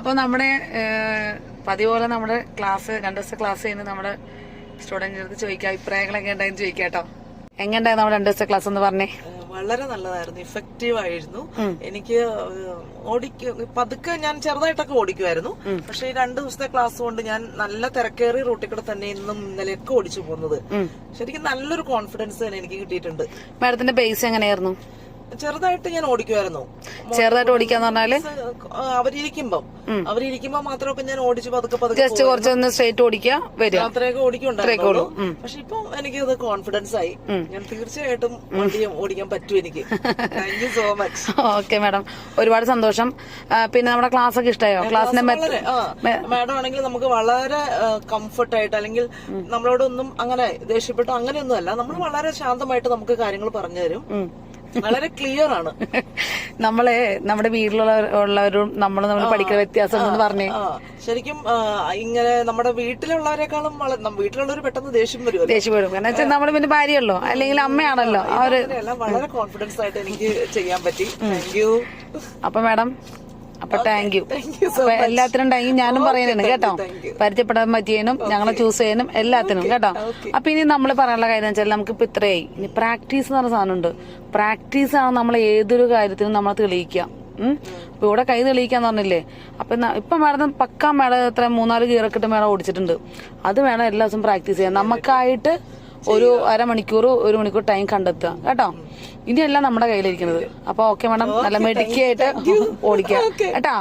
അപ്പൊ നമ്മുടെ പതിവ് പോലെ നമ്മുടെ ക്ലാസ് 2 ദിവസത്തെ ക്ലാസ് കഴിഞ്ഞ് നമ്മുടെ സ്റ്റുഡന്റിന്റെ അടുത്ത് ചോദിക്കാം, അഭിപ്രായങ്ങളൊക്കെ ഉണ്ടായെന്ന് ചോദിക്കാം കേട്ടോ. എങ്ങനെയുണ്ടായിരുന്നു നമ്മുടെ 2 ദിവസത്തെ ക്ലാസ് എന്ന് പറഞ്ഞേ? വളരെ നല്ലതായിരുന്നു, ഇഫക്റ്റീവ് ആയിരുന്നു. എനിക്ക് പതുക്കെ ഞാൻ ചെറുതായിട്ടൊക്കെ ഓടിക്കുമായിരുന്നു. പക്ഷെ ഈ 2 ദിവസത്തെ ക്ലാസ് കൊണ്ട് ഞാൻ നല്ല തിരക്കേറിയ റൂട്ടിൽ കൂടെ തന്നെ ഇന്നും ഇന്നലെയൊക്കെ ഓടിച്ചു പോകുന്നത്. ശരിക്കും നല്ലൊരു കോൺഫിഡൻസ് തന്നെ എനിക്ക് കിട്ടിയിട്ടുണ്ട്. മാഡത്തിന്റെ ബേസ് എങ്ങനെയായിരുന്നു? ചെറുതായിട്ട് ഞാൻ ഓടിക്കുമായിരുന്നു. ചെറുതായിട്ട് ഓടിക്കാന്ന് പറഞ്ഞാല് അവരിയ്ക്കുമ്പോ മാത്രമൊക്കെ ഞാൻ ഓടിച്ചു പതുക്കെ ജസ്റ്റ് കുറച്ചൊന്ന് സ്ട്രേറ്റ് ഓടിക്കുക വരിക, അത്രയൊക്കെ ഓടിക്കുണ്ടായിരുന്നു. പക്ഷെ ഇപ്പം എനിക്കത് കോൺഫിഡൻസ് ആയി. ഞാൻ തീർച്ചയായിട്ടും വണ്ടിയും ഓടിക്കാൻ പറ്റും എനിക്ക്. Thank you so much. Okay madam, ഒരുപാട് സന്തോഷം. പിന്നെ നമ്മുടെ ക്ലാസ് ഒക്കെ ഇഷ്ടമായോ? ക്ലാസ്സിന്റെ മാഡം ആണെങ്കിൽ നമുക്ക് വളരെ കംഫർട്ടായിട്ട്, അല്ലെങ്കിൽ നമ്മളോടൊന്നും അങ്ങനെ ദേഷ്യപ്പെട്ടോ അങ്ങനെയൊന്നും അല്ല, നമ്മൾ വളരെ ശാന്തമായിട്ട് നമുക്ക് കാര്യങ്ങൾ പറഞ്ഞു തരും. വളരെ ക്ലിയർ ആണ്. നമ്മളെ നമ്മുടെ വീട്ടിലുള്ളവരും നമ്മൾ പഠിക്കുന്ന വ്യത്യാസം എന്ന് പറഞ്ഞേ. ശരിക്കും ഇങ്ങനെ നമ്മുടെ വീട്ടിലുള്ളവരെക്കാളും വീട്ടിലുള്ളവർ പെട്ടെന്ന് ദേഷ്യം വരും. കാരണം വെച്ചാൽ നമ്മള് പിന്നെ ഭാര്യയല്ലോ അല്ലെങ്കിൽ അമ്മയാണല്ലോ. വളരെ കോൺഫിഡൻസ് ആയിട്ട് എനിക്ക് ചെയ്യാൻ പറ്റി. Thank you. അപ്പൊ മാഡം, അപ്പൊ താങ്ക് യു. എല്ലാത്തിനും താങ്ക് യു ഞാനും പറയുന്നുണ്ട് കേട്ടോ. പരിചയപ്പെടാൻ പറ്റിയതിനും ഞങ്ങളെ ചൂസ് ചെയ്യാനും എല്ലാത്തിനും കേട്ടോ. അപ്പൊ ഇനി നമ്മൾ പറയാനുള്ള കാര്യം എന്ന് വെച്ചാൽ നമുക്കിപ്പോ ഇത്രയായി. ഇനി പ്രാക്ടീസ് എന്ന് പറഞ്ഞ സാധനമുണ്ട്. പ്രാക്ടീസ് ആണ് നമ്മൾ ഏതൊരു കാര്യത്തിനും നമ്മൾ തെളിയിക്കുക. അപ്പൊ ഇവിടെ കൈ തെളിയിക്കാന്ന് പറഞ്ഞില്ലേ. അപ്പൊ ഇപ്പൊ മാഡം പക്കാ മാഡം എത്ര 3-4 ഗിയറൊക്കെ ഇട്ട് മാഡം ഓടിച്ചിട്ടുണ്ട്. അത് വേണം എല്ലാ ദിവസവും പ്രാക്ടീസ് ചെയ്യാൻ. നമുക്കായിട്ട് ഒരു അരമണിക്കൂർ 1 മണിക്കൂർ ടൈം കണ്ടെത്തുക കേട്ടോ. ഇനിയെല്ലാം നമ്മുടെ കയ്യിലിരിക്കുന്നത്. അപ്പൊ ഓക്കെ മാഡം, നല്ല മെഡിക്കായിട്ട് ഓടിക്കാം കേട്ടോ.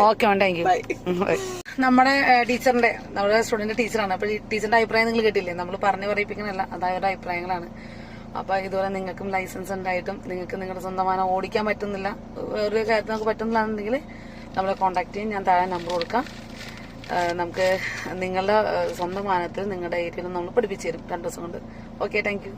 Okay madam, thank you. നമ്മുടെ നമ്മുടെ സ്റ്റുഡന്റ് ടീച്ചറാണ്. അപ്പൊ ടീച്ചറിന്റെ അഭിപ്രായം നിങ്ങൾ കേട്ടില്ലേ? നമ്മൾ പറഞ്ഞു പറയിപ്പിക്കണല്ല, അതായത് അഭിപ്രായങ്ങളാണ്. അപ്പൊ ഇതുപോലെ നിങ്ങൾക്കും ലൈസൻസ് ഉണ്ടായിട്ടും നിങ്ങൾക്ക് നിങ്ങളുടെ സ്വന്തം വാഹനം ഓടിക്കാൻ പറ്റുന്നില്ല, വേറൊരു കാര്യത്തിൽ നമുക്ക് പറ്റുന്നില്ലാന്നുണ്ടെങ്കിൽ നമ്മളെ കോൺടാക്ട് ചെയ്യും. ഞാൻ താഴെ നമ്പർ കൊടുക്കാം. നമുക്ക് നിങ്ങളുടെ സ്വന്തം വാഹനത്തിൽ നിങ്ങളുടെ ഏരിയയിൽ നമ്മൾ പഠിപ്പിച്ചു തരും 2 ദിവസം കൊണ്ട്. Okay, thank you.